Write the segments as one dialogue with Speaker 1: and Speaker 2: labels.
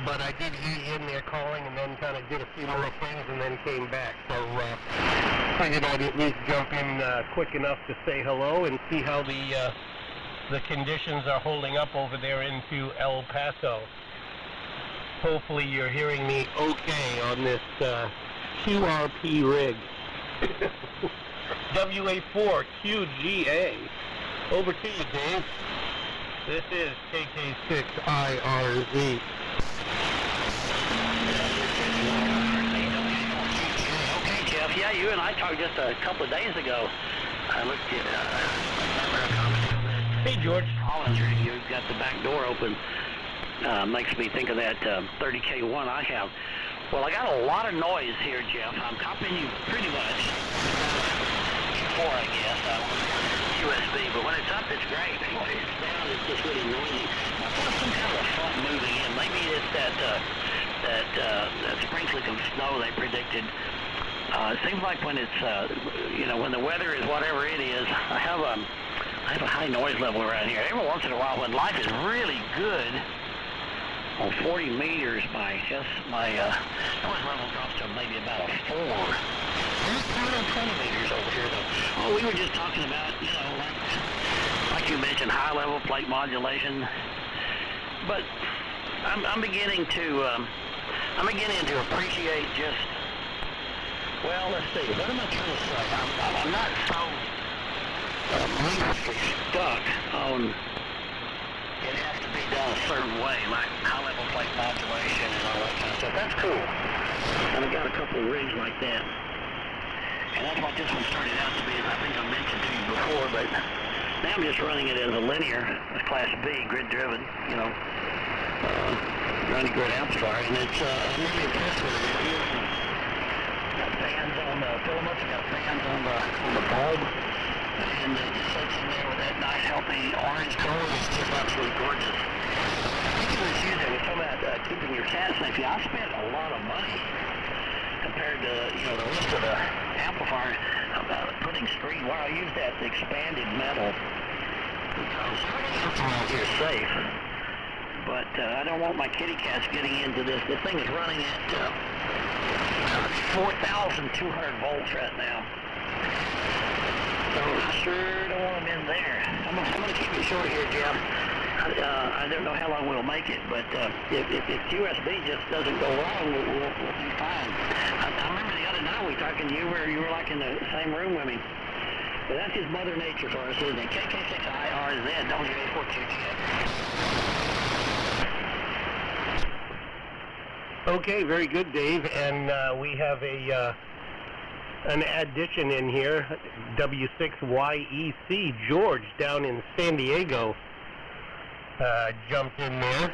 Speaker 1: but I did hear you in there calling and then kind of did a few more things and then came back. So figured I'd at least jump in quick enough to say hello and see how the conditions are holding up over there into El Paso. Hopefully you're hearing me okay on this QRP rig. WA4QGA. Over to you, Dave. This is Kk6Irz.
Speaker 2: Okay, Jeff. Yeah, you and I talked just a couple of days ago. I looked at
Speaker 1: Hey, George.
Speaker 2: You've got the back door open. Makes me think of that 30K1 I have. Well, I got a lot of noise here, Jeff. I'm copying you pretty much. Before, I guess. USB, but when it's up, it's great. When it's down, it's just really noisy. I thought some kind of a front moving in. Maybe it's that sprinkling of snow they predicted. It seems like when it's, when the weather is whatever it is, I have a high noise level around here. Every once in a while, when life is really good, on 40 meters, my noise level drops to maybe about a 4. There's 20 meters over here, though. Oh, we were just talking about, like you mentioned, high-level plate modulation. But I'm beginning to appreciate just. Well, let's see. What am I trying to say? I'm not so religiously stuck on. It has to be done a certain way, like high-level plate modulation and all that kind of stuff. That's cool. And I got a couple of rigs like that. And that's what this one started out to be, as I think I mentioned to you before, but now I'm just running it as a linear, a Class B, grid-driven, running grid amplifier, and it's, I'm really impressed with it. Got fans on the filaments, got fans on the bulb, and it just sits in there with that nice, healthy orange color. It's just absolutely gorgeous. Speaking of this, I was talking about keeping your cat safe. Yeah, I spent a lot of money compared to, the rest of the amplifier, putting screen wire. I use that expanded metal because everything around here is safe. But I don't want my kitty cats getting into this. This thing is running at 4,200 volts right now. So I sure don't want them in there. I'm going to keep it short here, Jeff. I don't know how long we'll make it, but if USB just doesn't go wrong, we'll be fine. I remember the other night we were talking, you were like in the same room with me. But that's just Mother Nature for us, isn't it? Kk6Irz, WA4QGA.
Speaker 1: Okay, very good, Dave. And we have an addition in here, W6YEC George down in San Diego. Jumped in there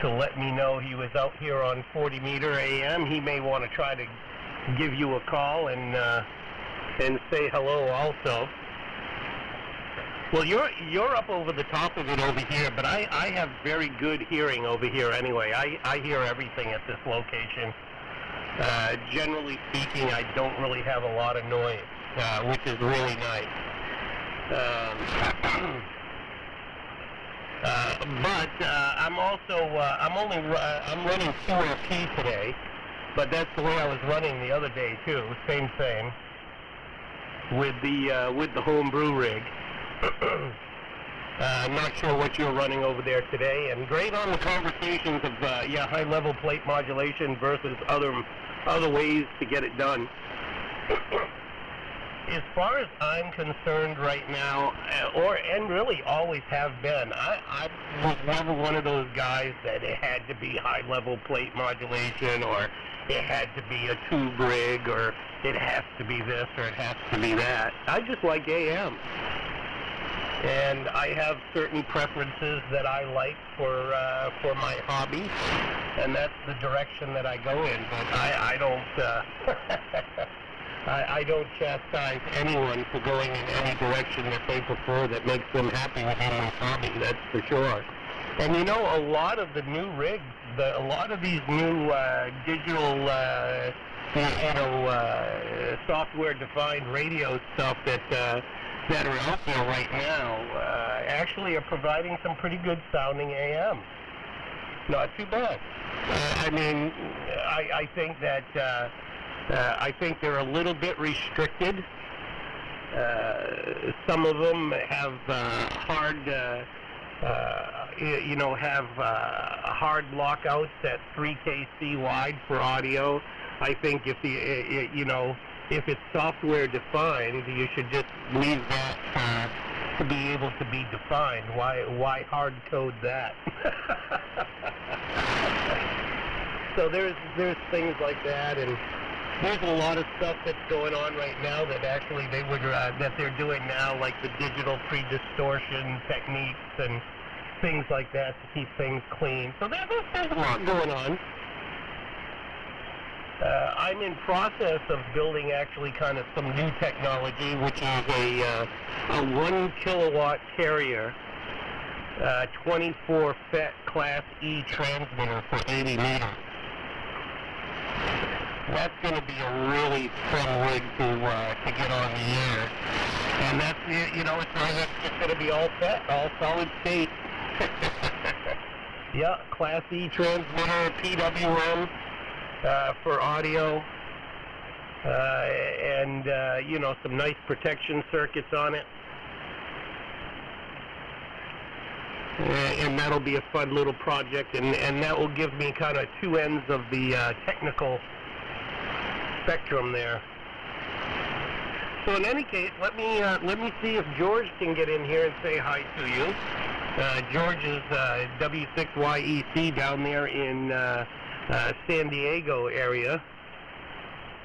Speaker 1: to let me know he was out here on 40 meter AM. He may want to try to give you a call and say hello also. Well, you're up over the top of it over here, but I have very good hearing over here anyway. I hear everything at this location. Generally speaking, I don't really have a lot of noise, which is really nice. But I'm also I'm running QRP today, but that's the way I was running the other day too. Same with the homebrew rig. I'm not sure what you're running over there today, and great on the conversations of high-level plate modulation versus other ways to get it done. As far as I'm concerned right now, and really always have been, I was never one of those guys that it had to be high-level plate modulation, or it had to be a tube rig, or it has to be this, or it has to be that. I just like AM. And I have certain preferences that I like for my hobby, and that's the direction that I go in. But I don't I don't chastise anyone for going in any direction that they prefer that makes them happy within their hobby. That's for sure. And a lot of the new rigs, a lot of these new digital, software-defined radio stuff that are out there right now actually are providing some pretty good sounding AM. Not too bad. I mean, I think that I think they're a little bit restricted. Some of them have hard lockouts at 3 kc wide for audio. I think if if it's software defined, you should just leave that to be able to be defined. Why hard code that? So there's things like that, and there's a lot of stuff that's going on right now that actually that they're doing now, like the digital pre-distortion techniques and things like that to keep things clean. So there's a lot going on. I'm in process of building actually kind of some new technology, which is a 1 kilowatt carrier, 24 FET Class E transmitter for 80 meters. That's going to be a really fun rig to get on the air, and that's it's going to be all FET, all solid state. Yeah, Class E transmitter, PWM. For audio, and some nice protection circuits on it, and that'll be a fun little project, and that will give me kind of two ends of the technical spectrum there. So in any case, let me see if George can get in here and say hi to you. George is W6YEC down there in San Diego area,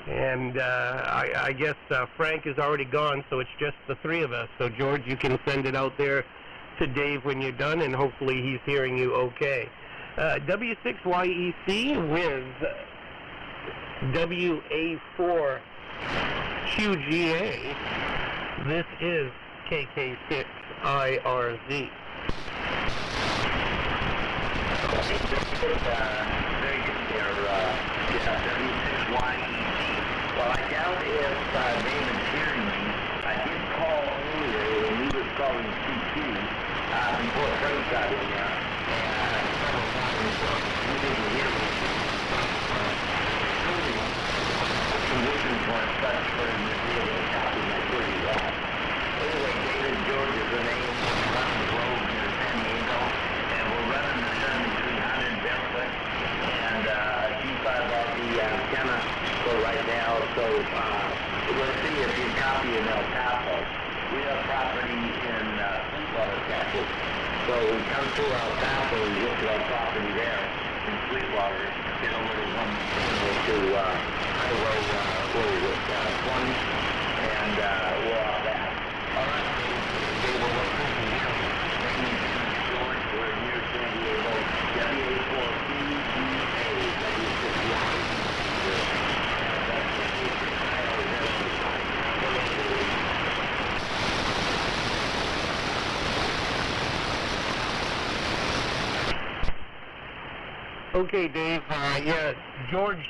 Speaker 1: and I guess Frank is already gone, so it's just the three of us. So George, you can send it out there to Dave when you're done, and hopefully he's hearing you okay. W6YEC with WA4QGA. This is Kk6Irz.
Speaker 2: Very good there, W6YEC. Well, I doubt if David's hearing me. I did call earlier when he was calling CQ before Frank got in there, and several times he didn't hear me. Conditions weren't such for him to be able to copy my 30 watts. Anyway, David George is the name around the globe near San Diego, and we're running the 7300 barefoot and G5LD antenna for right now. So we'll see if you copy in El Paso. We have property in Sweetwater, Texas. So we come through El Paso, we look at our property there in Sweetwater, get over to Highway 20, and we're off that. All right, Dave, we're looking here. George, we're near San Diego, WA4QGA, W6Y.
Speaker 1: Okay, Dave, yeah, George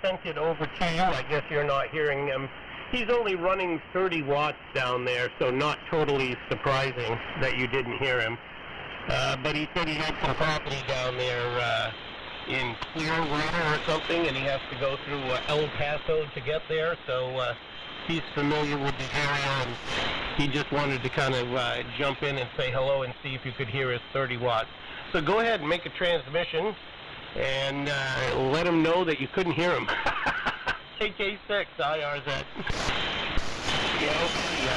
Speaker 1: sent it over to you. I guess you're not hearing him. He's only running 30 watts down there, so not totally surprising that you didn't hear him. But he said he had some property down there in Clearwater or something, and he has to go through El Paso to get there, so he's familiar with the area, and he just wanted to kind of jump in and say hello and see if you could hear his 30 watts. So go ahead and make a transmission, and let him know that you couldn't hear him. Kk6Irz.
Speaker 2: Yeah, okay, no,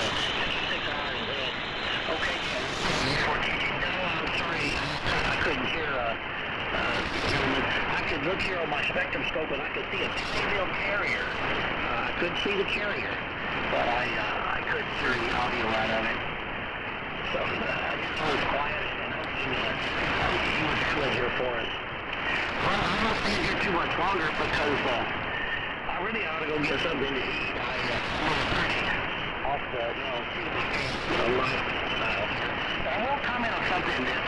Speaker 2: I'm sorry, I couldn't hear, I could look here on my spectroscope and I could see a serial carrier. I couldn't see the carrier, but I couldn't hear the audio out of it. So, I was quiet and he was handling here for us. Well, I don't stay here too much longer because I really ought to go get something to eat. I'm pretty off the, lifestyle here. I won't comment on something that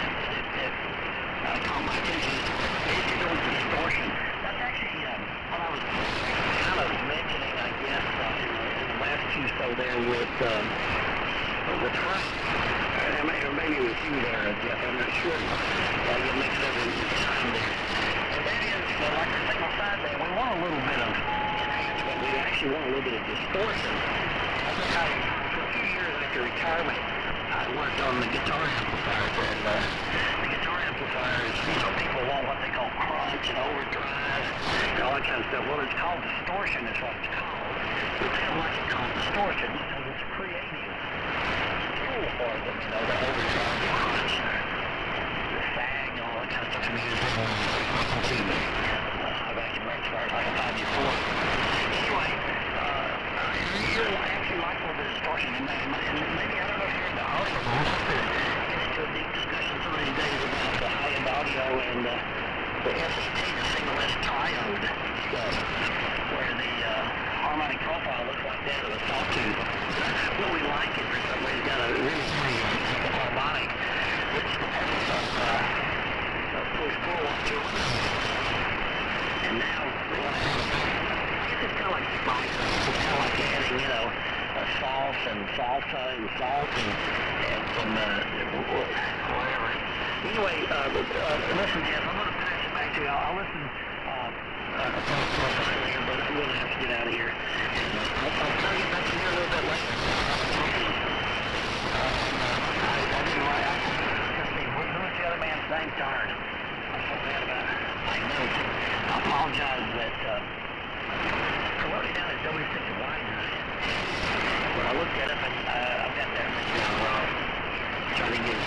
Speaker 2: caught my attention. Digital distortion. That's actually what I was kind of mentioning, I guess, in the last QSO there with Frank. Or maybe with you there, Jeff. I'm not sure. You'll mix every time there. you want a little bit of distortion. I've been having for a few years after retirement. I worked on the guitar amplifiers, and the guitar amplifiers, people want what they call crunch and overdrive and all that kind of stuff. Well, it's called distortion is what it's called. But they don't like it called distortion because it's creating tool for them, the overdrive, the crunch, the sag, and all that kind of stuff. I mean, it's frequency. I can rectify it like a 5 before. Anyway, I actually like a little bit of distortion, and maybe, I don't know if you're into audio, but we'll have to get into a deep discussion some of these days about the high-end audio and the SET, the single S triode stuff, where the harmonic profile looks like that of a sawtooth. What we like is for some way it's got a really simple harmonic, which has some push-pull on to it. And now, I guess it's kind of like spice. It's kind of like adding, sauce and salsa and salt and some whatever. Anyway, listen, Jeff, I'm going to pass it back to you. I'll listen later, but I'm going to have to get out of here. I'll tell you back to you a little bit later. I didn't write. What was the other man's name? Darn. I'm so bad about it. I know. I apologize that I wrote it down as W6Y. When I looked at it, I've got that down wrong. Trying to get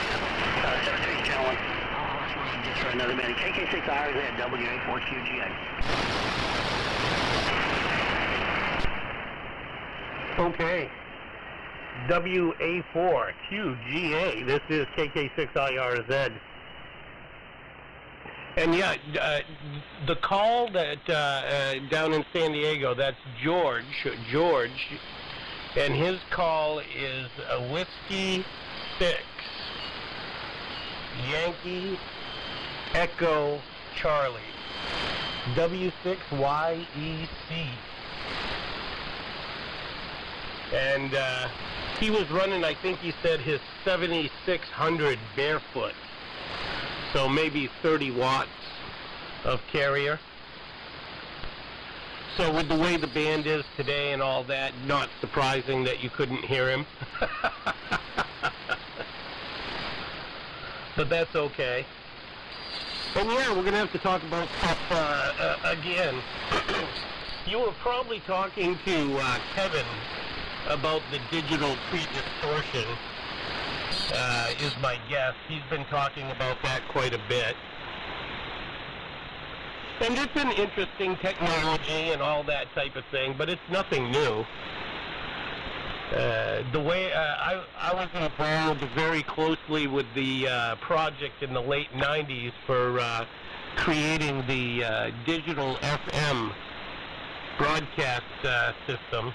Speaker 2: 7-3 channel. I'll just for another minute. Kk6Irz at WA4QGA.
Speaker 1: Okay. WA4QGA. This is Kk6Irz. And yeah, the call that down in San Diego, that's George, and his call is a Whiskey 6 Yankee Echo Charlie W6YEC, and he was running, I think he said, his 7600 barefoot. So maybe 30 watts of carrier. So with the way the band is today and all that, not surprising that you couldn't hear him. But that's okay. And yeah, we're going to have to talk about stuff again. You were probably talking to Kevin about the digital pre-distortion. Is my guess. He's been talking about that quite a bit. And it's an interesting technology and all that type of thing, but it's nothing new. The way I was involved very closely with the project in the late 90s for creating the digital FM broadcast system.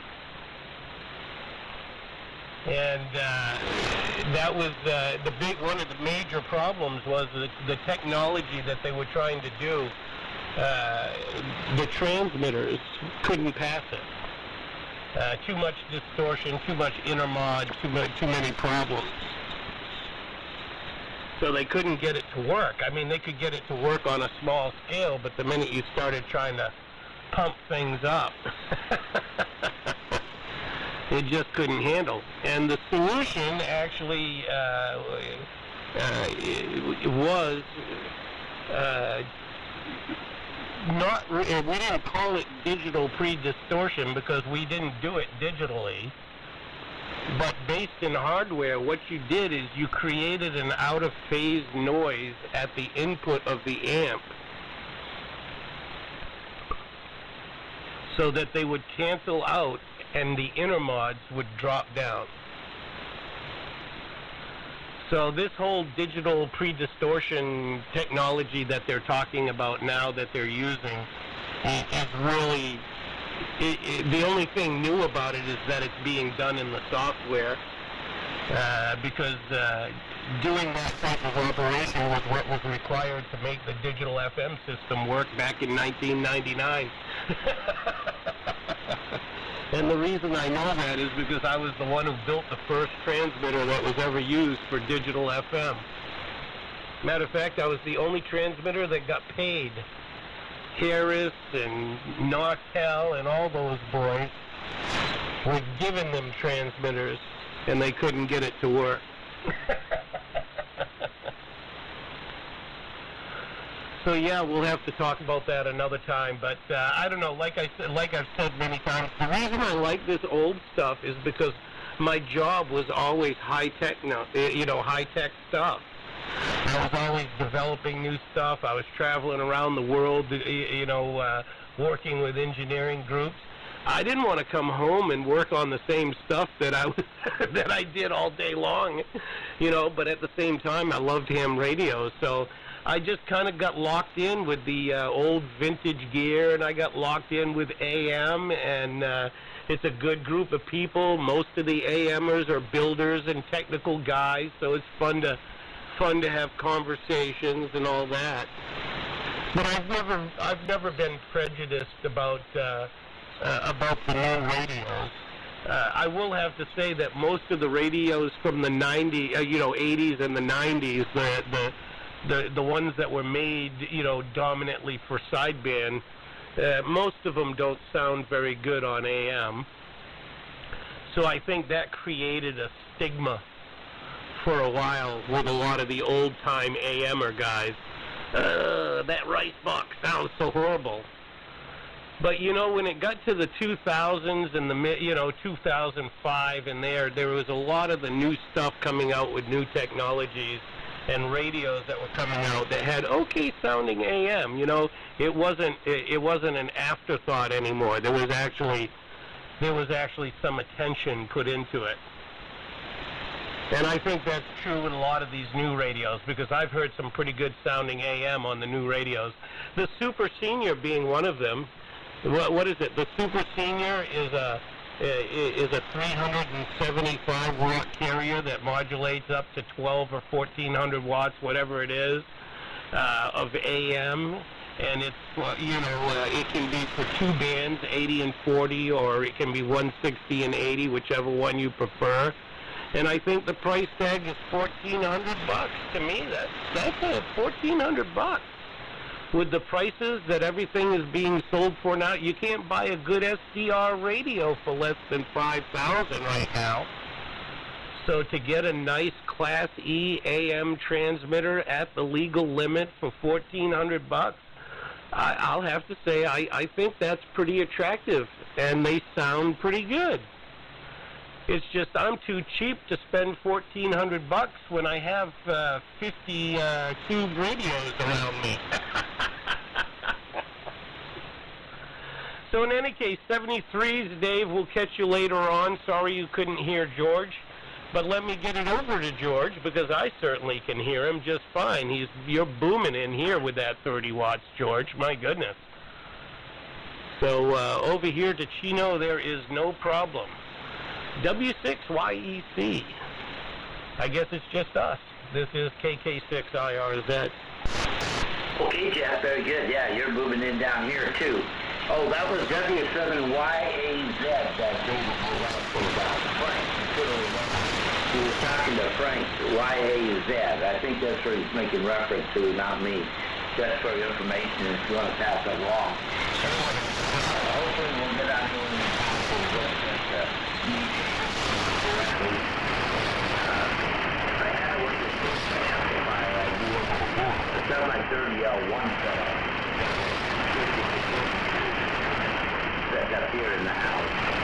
Speaker 1: And that was one of the major problems was the technology that they were trying to do. The transmitters couldn't pass it. Too much distortion, too much intermod, too many problems. So they couldn't get it to work. I mean, they could get it to work on a small scale, but the minute you started trying to pump things up, it just couldn't handle. And the solution actually was we didn't call it digital pre-distortion because we didn't do it digitally. But based in hardware, what you did is you created an out-of-phase noise at the input of the amp so that they would cancel out and the intermods would drop down. So this whole digital pre-distortion technology that they're talking about now that they're using is really, the only thing new about it is that it's being done in the software because doing that type of operation was what was required to make the digital FM system work back in 1999. And the reason I know that is because I was the one who built the first transmitter that was ever used for digital FM. Matter of fact, I was the only transmitter that got paid. Harris and Nortel and all those boys was giving them transmitters, and they couldn't get it to work. So yeah, we'll have to talk about that another time. But I don't know. Like I've said many times, the reason I like this old stuff is because my job was always high tech stuff. I was always developing new stuff. I was traveling around the world, working with engineering groups. I didn't want to come home and work on the same stuff that I did all day long, But at the same time, I loved ham radios, so I just kind of got locked in with the old vintage gear, and I got locked in with AM, and it's a good group of people. Most of the AMers are builders and technical guys, so it's fun to have conversations and all that. But I've never been prejudiced about the new radios. I will have to say that most of the radios from the 80s and the 90s, the ones that were made, dominantly for sideband, most of them don't sound very good on AM. So I think that created a stigma for a while with a lot of the old-time AMer guys. That rice box sounds so horrible. But, when it got to the 2000s and the 2005 and there was a lot of the new stuff coming out with new technologies and radios that were coming out that had okay sounding AM. It wasn't an afterthought anymore. There was actually some attention put into it. And I think that's true with a lot of these new radios, because I've heard some pretty good sounding AM on the new radios. The Super Senior being one of them. What is it? The Super Senior is a 375 watt carrier that modulates up to 12 or 1400 watts, whatever it is, of AM. And it's, it can be for two bands, 80 and 40, or it can be 160 and 80, whichever one you prefer. And I think the price tag is $1,400 to me. That's $1,400. With the prices that everything is being sold for now, you can't buy a good SDR radio for less than $5,000 right now. So to get a nice Class E AM transmitter at the legal limit for $1,400, I'll have to say I think that's pretty attractive, and they sound pretty good. It's just I'm too cheap to spend $1,400 when I have 50 tube radios around me. So in any case, 73s, Dave, we'll catch you later on. Sorry you couldn't hear George, but let me get it over to George, because I certainly can hear him just fine. You're booming in here with that 30 watts, George. My goodness. So over here to Chino, there is no problem. W6YEC. I guess it's just us. This is Kk6Irz.
Speaker 2: Okay, Jeff, very good. Yeah, you're moving in down here, too. Oh, that was W7YAZ that David was about. Frank. He was talking to Frank, YAZ. I think that's where he's making reference to, not me. Just for your information, if you want to pass it along. Hopefully we'll get out here and I had to work with this amplifier. It sounds like 30L1 setup. That's up here in the house.